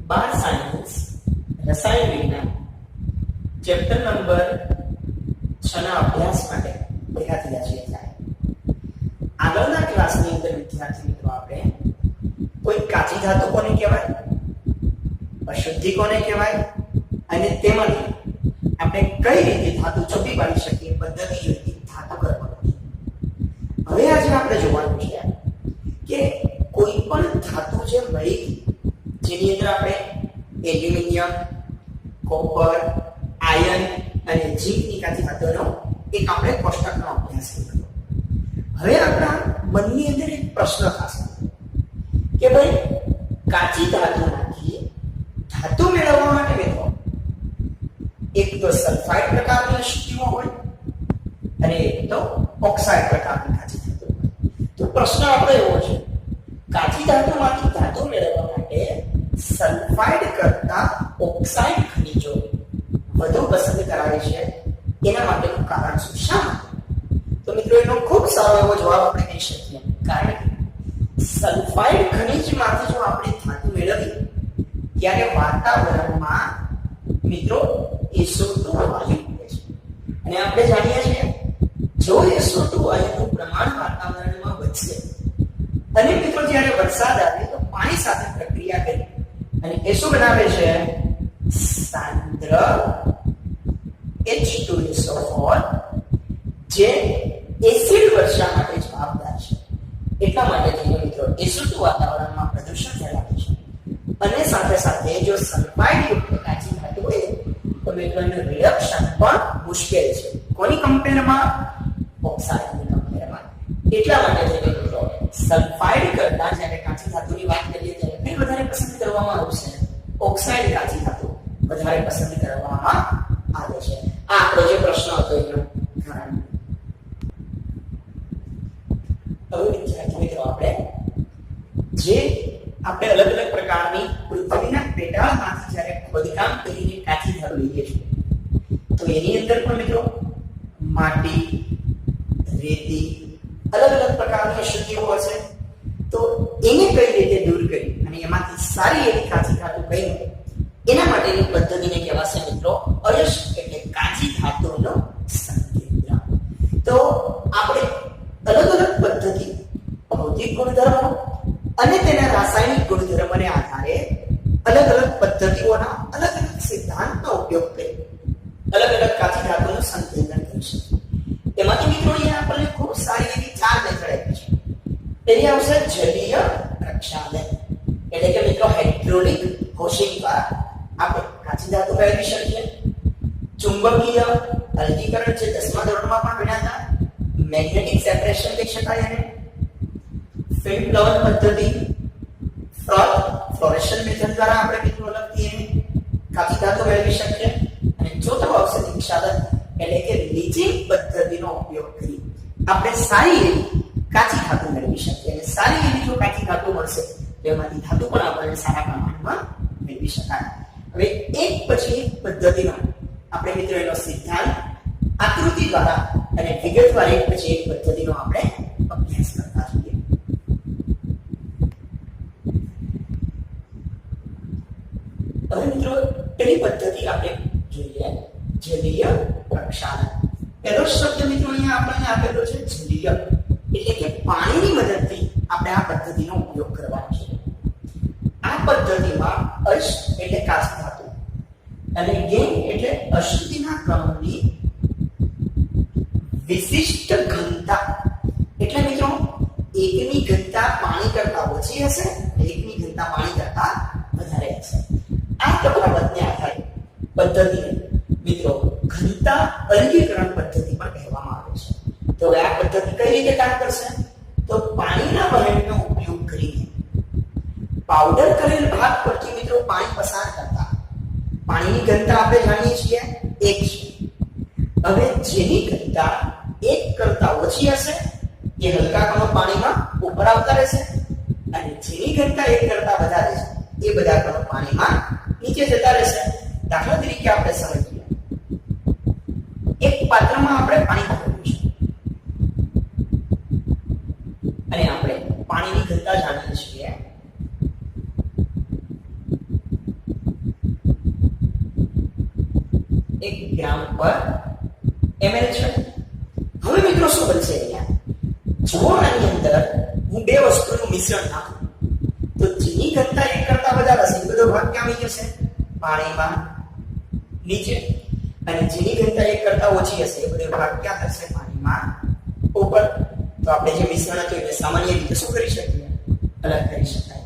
બાર science રસાયણ વિજ્ઞાન chapter number 6 ના અભ્યાસ માટે ભેગા થયા છીએ. આગળના ક્લાસની અંદર વિદ્યાર્થી મિત્રો આપણે કોઈ કાચી ધાતુ કોને કહેવાય, અશુદ્ધિ કોને કહેવાય અને તેમાંથી આપણે કઈ રીતે ધાતુ ચોપી પાડી શકીએ પદ્ધતિ જોઈ ધાતુ કરવાની. હવે આજે આપણે જોવાનું છે કે કોઈ પણ ધાતુ જે મળી જેની અંદર આપણે એલ્યુમિનિયમ, કોપર, આયર્ન અને ઝીંકની કાચી ધાતુનો એક આપણે કોષ્ટકનો અભ્યાસ કર્યો. હવે આપણા મનની અંદર એક પ્રશ્ન થશે કે ભાઈ કાચી ધાતુમાંથી ધાતુ મેળવવા માટે મિત્રો એક તો સલ્ફાઇડ પ્રકારની અશુદ્ધિઓ હોય અને એક તો ઓક્સાઇડ પ્રકારની કાચી ધાતુ હોય. તો પ્રશ્ન આપણો એવો છે, કાચી ધાતુમાંથી ધાતુ મેળવવા માટે સલ્ફાઇડ કરતા ઓક્સાઇડ ખનિજો વધુ પસંદ કરાય છે, એના માટેનું કારણ શું, શા માટે? તો મિત્રો એનો ખૂબ સારો એવો જવાબ આપણે કહી શકીએ, કારણ કે સલ્ફાઇડ ખનિજમાંથી જો આપણે ધાતુ મેળવીએ ત્યારે વાતાવરણમાં મિત્રો SO2 વાયુ મળે છે અને આપણે જાણીએ છીએ જો SO2 વાયુનું પ્રમાણ વાતાવરણમાં વધશે અને મિત્રો જ્યારે વરસાદ આવે તો પાણી સાથે પ્રક્રિયા કરી અને એ શું બનાવે છે, સાંદ્ર H2SO4 જે એસિડ વર્ષા માટે જવાબદાર છે. એટલા માટે થઈને મિત્રો SO2 વાતાવરણમાં પ્રદૂષણ ફેલાવે છે અને સાથે સાથે જો સલ્ફાઇડ યુક્ત કાચી ધાતુ હોય તો મિત્રો એનું રિડક્શન પણ મુશ્કેલ છે. કોની કમ્પેરમાં? ઓક્સાઇડની કમ્પેરમાં. એટલા માટે થઈને મિત્રો સલ્ફાઇડ કરતા જ્યારે કાચી ધાતુની વાત કરીએ ત્યારે કઈ વધારે પસંદ કરવામાં આવશે? ઓક્સાઇડ કાચી ધાતુ વધારે પસંદ કરવામાં આવે છે. આ આપણો જે પ્રશ્ન હતો એનું કારણ. હવે વિદ્યાર્થી મિત્રો આપણે અલગ અલગ પ્રકારની પૃથ્વીના પેટાળમાંથી જ્યારે ખોદકામ કરીને કાચી ધાતુ લઈએ છીએ તો એની અંદર પણ મિત્રો માટી, રેતી, અલગ અલગ પ્રકારની અશુદ્ધિઓ હશે. તો એને કઈ રીતે દૂર કરી અને એમાંથી સારી એવી કાચી ધાતુ કઈ મળે એના માટેની પદ્ધતિને કહેવાશે મિત્રો અયસ્ક એટલે કાચી ધાતુનો સંકેન્દ્ર. તો આપણે અલગ અલગ પદ્ધતિ ભૌતિક ગુણધર્મો અને તેના રાસાયણિક ગુણધર્મોને આધારે અલગ અલગ પદ્ધતિઓના અલગ અલગ સિદ્ધાંતનો ઉપયોગ કરી અલગ અલગ કાચી ધાતુનું સંકેન્દ્ર કરી શકીએ. એમાંથી મિત્રો અહીંયા આપણને ખૂબ સારી એવી 4 મેથડ આપી છે. એની આવશે જલીય પ્રક્ષાલન એટલે કે મિત્રો હાઇડ્રોલિક કોશિક દ્વારા આપણે કાચી ધાતુ મેળવી શકીએ. ચુંબકીય અલગીકરણ છે 10મા ધોરણમાં પણ ભણ્યા હતા. મેગ્નેટિક સેપરેશન કહી શકાય એને. ફિલ્મ પ્લવન પદ્ધતિ, ફ્લોરેશન મેથડ દ્વારા આપણે મિત્રો અલગથી એને કાચી ધાતુ મેળવી શકીએ. અને ચોથો આવશે દીક્ષાલન એટલે કે લીચિંગ પદ્ધતિનો ઉપયોગ કરી આપણે સારી એવી કાચી ધાતુ મેળવી શકીએ. અને સારી એવી જો કાચી ધાતુ મળશે તો એમાંથી ધાતુ પણ આપણને સારા પ્રમાણમાં મેળવી શકાય. હવે એક પછી એક પદ્ધતિનો આપણે મિત્રો એનો સિદ્ધાંત આકૃતિ દ્વારા અને વિગતવાર એક પછી એક પદ્ધતિનો આપણે અભ્યાસ કરતા છીએ. હવે મિત્રો પેલી પદ્ધતિ આપણે જોઈએ જલીય પ્રક્ષાલન. પહેલો શબ્દ મિત્રો અહીંયા આપણને આપેલો છે જલીય એટલે કે પાણીની મદદથી આપણે આ પદ્ધતિનો ઉપયોગ કરવાનો છે. આ પદ્ધતિમાં અશ એટલે કાચી ધાતુ અને ગેન એટલે અશુદ્ધિના કણોની વિશિષ્ટ ઘનતા એટલે મિત્રો એકની ઘનતા પાણી કરતા ઓછી હશે, એકની ઘનતા પાણી કરતા વધારે હશે. આ તફાવતને આધારે પદ્ધતિને મિત્રો ઘનતા અલગીકરણ પદ્ધતિ પણ કહેવામાં આવે છે. તો હવે આ પદ્ધતિ કઈ રીતે કામ કરશે? તો પાણીના વહેણનો ઉપયોગ કરીને પાવડર કરેલ ભાગ પરથી મિત્રો પાણી પસાર કરતા પાણીની ઘનતા આપણે જાણીએ છીએ 1 છે. હવે જેની ઘનતા 1 કરતા ઓછી હશે એ હલકા કણો પાણીમાં ઉપર આવતા રહેશે અને જેની ઘનતા 1 કરતા વધારે છે એ બધા કણો પાણીમાં નીચે જતા રહેશે. દાખલા તરીકે આપણે સમજીએ, એક પાત્રમાં આપણે પાણી ભરેલું છે અને આપણે પાણીની ઘનતા જાણીએ છીએ 1 ગ્રામ પર ml છે. હવે મિત્રો શું બનશે અહીંયા? જો આની અંદર હું બે વસ્તુનું મિશ્રણ નાખું તો જેની ઘનતા 1 કરતા વધારે હશે એ બધો ભાગ ક્યાં આવી જશે? પાણીમાં નીચે. અને જેની ઘનતા 1 કરતા ઓછી હશે એ બધો ભાગ ક્યાં થશે? પાણીમાં ઉપર. તો આપણે જે મિશ્રણ હતું એને સામાન્ય રીતે શું કરી શકીએ? અલગ કરી શકાય.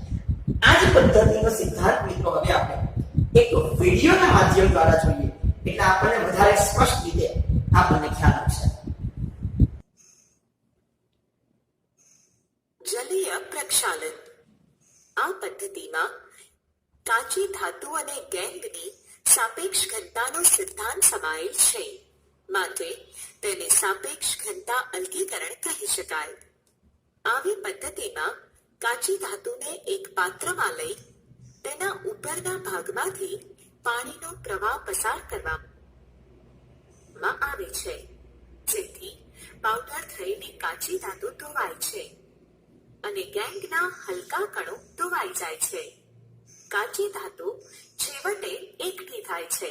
આ જ પદ્ધતિનો સિદ્ધાંત મિત્રો હવે આપણે એક વિડિયોના માધ્યમ દ્વારા જોઈએ એટલે આપણને વધારે સ્પષ્ટ રીતે આપણને ખ્યાલ આવશે. જલીય પ્રક્ષાલન. આ પદ્ધતિમાં કાચી ધાતુ અને ગેંગની સાપેક્ષ ઘનતાનો સિદ્ધાંત સમાયેલ છે. માટે તેને સાપેક્ષ ઘનતા અલગીકરણ કહી શકાય. આવી પદ્ધતિમાં કાચી ધાતુને એક પાત્રમાં લઈ તેના ઉપરના ભાગમાંથી પાણીનો પ્રવાહ પસાર કરવામાં આવે છે, જેથી પાવડર થયેલી કાચી ધાતુ ધોવાય છે અને ગેંગના હલકા કણો ધોવાઈ જાય છે. કાચી ધાતુ છેવટે એકઠી થાય છે.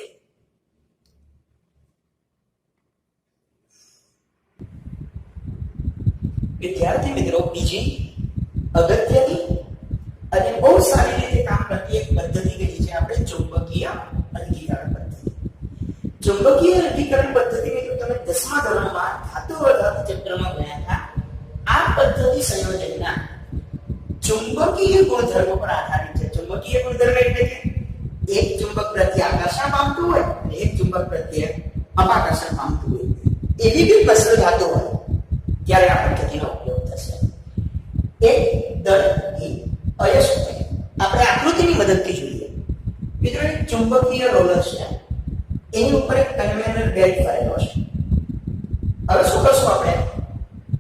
વિદ્યાર્થી મિત્રો, બીજી અગત્યની અને બહુ સારી રીતે કામ કરતી એક પદ્ધતિ કઈ છે આપણે ચુંબકીય અલગીકરણ પદ્ધતિ. ચુંબકીય અલગીકરણ પદ્ધતિ મિત્રો તમે 10મા ધોરણમાં ધાતુ વર્ધક ચેપ્ટરમાં ભણ્યા હતા. આ પદ્ધતિ સંયોજનના ચુંબકીય ગુણધર્મો પર આધારિત છે. ચુંબકીય ગુણધર્મ એટલે કે એક ચુંબક પ્રત્યે આકર્ષણ પામતું હોય અને એક ચુંબક પ્રત્યે અપાકર્ષણ પામતું હોય એવી બે મિશ્ર ધાતુ હોય ત્યારે આ પદ્ધતિનો ઉપયોગ થશે. એક દળની અયસ્ક આપણે આકૃતિની મદદથી જોઈએ. મિત્રો એક ચુંબકીય રોલર છે, એની ઉપર એક કન્વેયર બેલ્ટ કરેલો છે. હવે શું કરશું આપણે?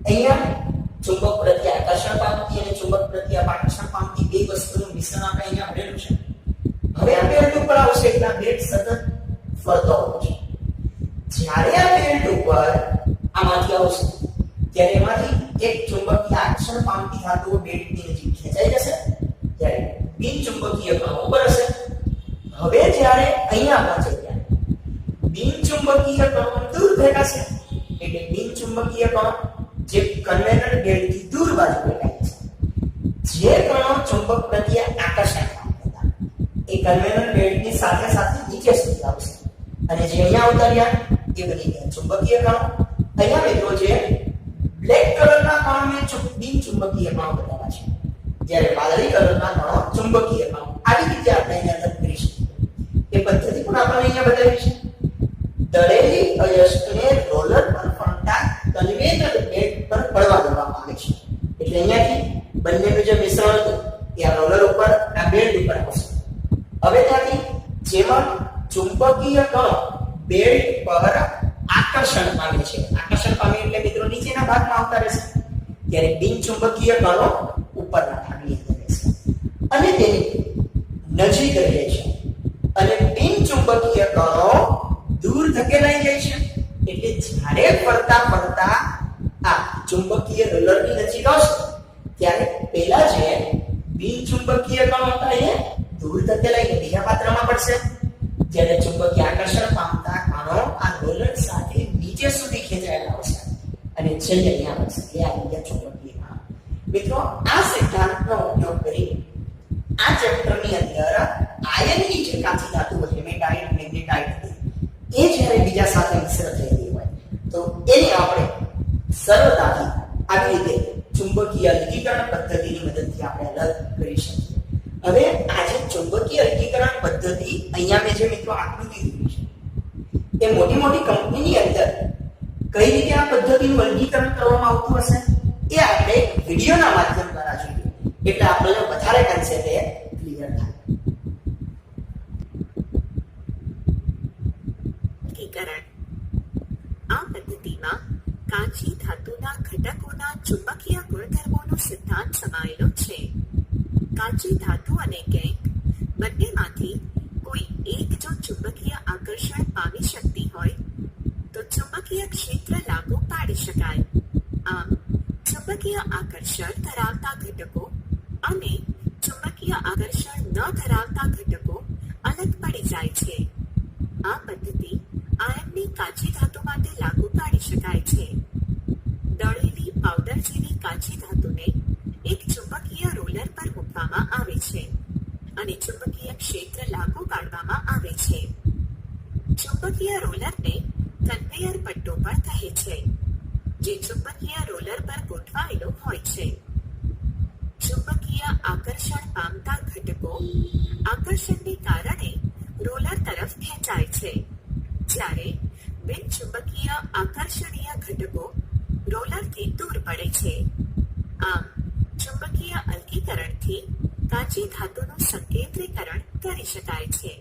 અહીંયા ચુંબક પ્રત્યે આકર્ષણ પામતી અને ચુંબક પ્રત્યે અપાકર્ષણ પામતી બે વસ્તુનું મિશ્રણ આપણે અહીંયા ભરેલું છે. હવે આ બેલ્ટ ઉપર આવશે એટલે આ બેલ્ટ સતત ફરતો હોય છે. જ્યારે આ બેલ્ટ ઉપર આમાંથી આવશે ત્યારે એમાંથી એક ચુંબકીય આકર્ષણ પામતી ધાતુઓ બેલ્ટની નજીક ખેંચાઈ જશે, ત્યારે બિન ચુંબકીય કણો ઉપર હશે. હવે જ્યારે અહીંયા પહોંચે ત્યારે બિન ચુંબકીય કણો દૂર ફેંકાશે એટલે બિન ચુંબકીય કણો જે કન્વેયર બેલ્ટથી દૂર બાજુ ફેંકાય છે. જે કણો ચુંબક પ્રત્યે આકર્ષણ પામતા એ કન્વેયર બેલ્ટની સાથે સાથે નીચે સુધી આવશે અને જે અહીંયા ઉતર્યા એ બની ગયા ચુંબકીય કણો. અહીંયા મિત્રો જે બ્લેક કલરના કણોને બિન ચુંબકીય કણો બતાવ્યા છે, જ્યારે વાદળી કલરના કણો ચુંબકીય કણો. આવી રીતે આપણે અહીંયા અલગ કરી શકીએ. એ પદ્ધતિ પણ આપણે અહીંયા બતાવી છે. દળેલી અયસ્કને રોલર પર ફરતા કન્વેયર બેલ્ટ પર પડવા દેવામાં આવે છે. એટલે અહીંયાથી બંનેનું જે મિશ્રણ હતું એ આ રોલર ઉપર આ બેલ્ટ ઉપર આવશે. હવે ત્યાંથી જેમાં ચુંબકીય કણો બેલ્ટ પર આકર્ષણ પામે છે, આકર્ષણ પામે એટલે મિત્રો નીચેના ભાગમાં આવતા રહેશે, ત્યારે બિન ચુંબકીય કણો ઉપરના ભાગની અંદર રહેશે અને તેની નજીક રહે છે અને બિન ચુંબકીય કણો દૂર ધકેલાઈ જાય છે. એટલે જ્યારે ફરતા ફરતા આ ચુંબકીય રોલરની નજીક આવશે ત્યારે પેલા જે બિન ચુંબકીય કણો હતા એ દૂર ધકેલાઈને બીજા પાત્રમાં પડશે, જ્યારે ચુંબકીય આકર્ષણ પામતા કણો આ રોલર સાથે નીચે સુધી ખેંચાયેલા આવશે અને છેલ્લે અહીંયા આવશે. એ આ બીજા ચુંબકીય કણો. મિત્રો આ સિદ્ધાંતનો ઉપયોગ કરી આ ચેપ્ટરની અંદર આયનની જે કાચી ધાતુ હોય મેટાઇટ મેગ્નેટાઇટ એ જ્યારે બીજા સાથે મિશ્ર થયેલી હોય તો એને આપણે સરળતાથી આવી રીતે ચુંબકીય અલગીકરણ પદ્ધતિની મદદથી આપણે અલગ કરી શકીએ. હવે આ જે ચુંબકીય અલગીકરણ પદ્ધતિ અહીંયા મેં જે મિત્રો આકૃતિ દોરી છે એ મોટી મોટી કંપનીની અંદર કઈ રીતે આ પદ્ધતિનું અલગીકરણ કરવામાં આવતું હશે એ આપણે વિડિયોના માધ્યમ દ્વારા જોઈએ એટલે આપણને વધારે કન્સેપ્ટ એ ક્લિયર થાય. આ પદ્ધતિમાં કાચી ધાતુના ઘટકોના ચુંબકીય ગુણધર્મોનો સિદ્ધાંત સમાયેલો છે. કાચી ધાતુ અને ગેંગ બંનેમાંથી કોઈ એક જો ચુંબકીય આકર્ષણ પામી શકતી હોય તો ચુંબકીય ક્ષેત્ર લાગુ પાડી શકાય. આમ ચુંબકીય આકર્ષણ ધરાવતા ઘટકો અને ચુંબકીય આકર્ષણ ન ધરાવતા ઘટકો અલગ પડી જાય છે. આ પદ્ધતિ આયનની કાચી ધાતુ માટે લાગુ પાડી શકાય છે. દળેલી પાવડર જેવી કાચી ધાતુને એક ચુંબકીય રોલર પર મૂકવામાં આવે છે અને ચુંબકીય ક્ષેત્ર લાગુ પાડવામાં આવે છે. ચુંબકીય રોલરને કન્વેયર પટ્ટો પણ કહે છે, જે ચુંબકીય રોલર પર ગોઠવાયેલો હોય છે. ચુંબકીય આકર્ષણ પામતા ઘટકો આકર્ષણને કારણે રોલર તરફ ખેંચાય છે, જ્યારે બિન ચુંબકીય આકર્ષણીય ઘટકો રોલરથી દૂર પડે છે. આમ ચુંબકીય અલગીકરણથી કાચી ધાતુનું સંકેન્દ્રીકરણ કરી શકાય છે.